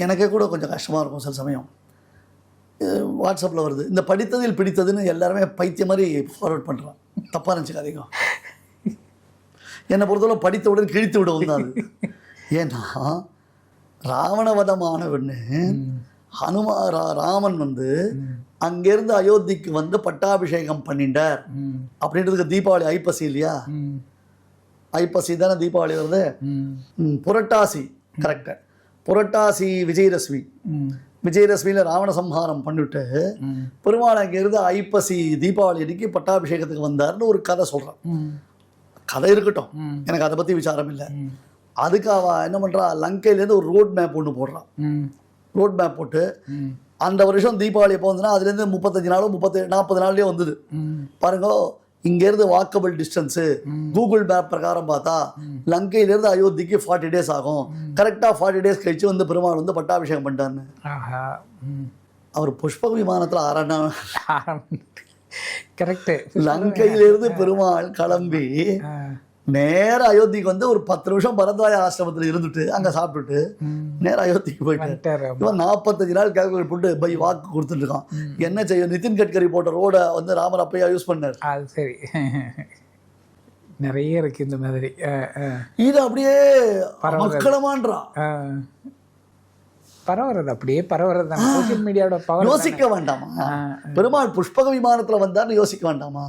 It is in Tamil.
எனக்கே கூட கொஞ்சம் கஷ்டமாக இருக்கும் சில சமயம். வாட்ஸ்அப்பில் வருது, இந்த படித்ததில் பிடித்ததுன்னு எல்லாருமே பைத்தியம் மாதிரி ஃபார்வர்ட் பண்ணுறான். தப்பாக நினச்சிக்காதீங்க. என்னை பொறுத்தவரை படித்தவுடன் கிழித்து விடவும் தான் அது. ஏன்னா ராவணவதமானவன்னு ராமன் வந்து அங்கேருந்து அயோத்திக்கு வந்து பட்டாபிஷேகம் பண்ணிட்டார் அப்படின்றதுக்கு தீபாவளி ஐப்பசி இல்லையா? ஐப்பசி தானே தீபாவளி வருது. புரட்டாசி கரெக்டு. புரட்டாசி விஜயதசமி. விஜயதசமியில் ராவண சம்ஹாரம் பண்ணிவிட்டு பெருமாள் அங்கேருந்து ஐப்பசி தீபாவளி அன்னைக்கு பட்டாபிஷேகத்துக்கு வந்தார்னு ஒரு கதை சொல்கிறான். கதை இருக்கட்டும், எனக்கு அதை பற்றி விசாரம் இல்லை. அதுக்கு அவள் என்ன பண்ணுறா, லங்கையிலேருந்து ஒரு ரோட் மேப் ஒன்று போடுறான். ரோட் மேப் போட்டு அந்த வருஷம் தீபாவளி எப்போ வந்துன்னா அதுலேருந்து 35 நாளோ 40 நாள்லேயே வந்தது பாருங்க. இங்கேருந்து வாக்கபிள் டிஸ்டன்ஸு கூகுள் மேப் பிரகாரம் பார்த்தா லங்கையிலேருந்து அயோத்திக்கு 40 days ஆகும். கரெக்டாக 40 days கழிச்சு வந்து பெருமாள் வந்து பட்டாபிஷேகம் பண்ணிட்டாருன்னு. அவர் புஷ்பக விமானத்தில் ஆறானா கரெக்டு. லங்கையிலேருந்து பெருமாள் கிளம்பி நேர அயோத்திக்கு வந்து ஒரு 10 நிமிஷம் பரத்வாஜ ஆசிரமத்தில் இருந்துட்டு அங்கே சாப்பிட்டுட்டு நேர அயோத்திக்கு போயிட்டாரு. இவன் 45 நாள் கேல்குலேட் போட்டு பை வாக்கு கொடுத்துட்டு இருக்கான். என்ன செய்யும்? நிதின் கட்கரி போட்ட ரோட வந்து ராமர் அப்பையா யூஸ் பண்ணார். அது சரி, நிறைய இருக்கு இந்த மாதிரி. இது அப்படியே மக்களமான்றான். பரவுறது அப்படியே பரவுறது தான் சோசியல் மீடியாவோட பவர். யோசிக்க வேண்டாமா? பெருமாள் புஷ்பக விமானத்தில் வந்தார்னு யோசிக்க வேண்டாமா?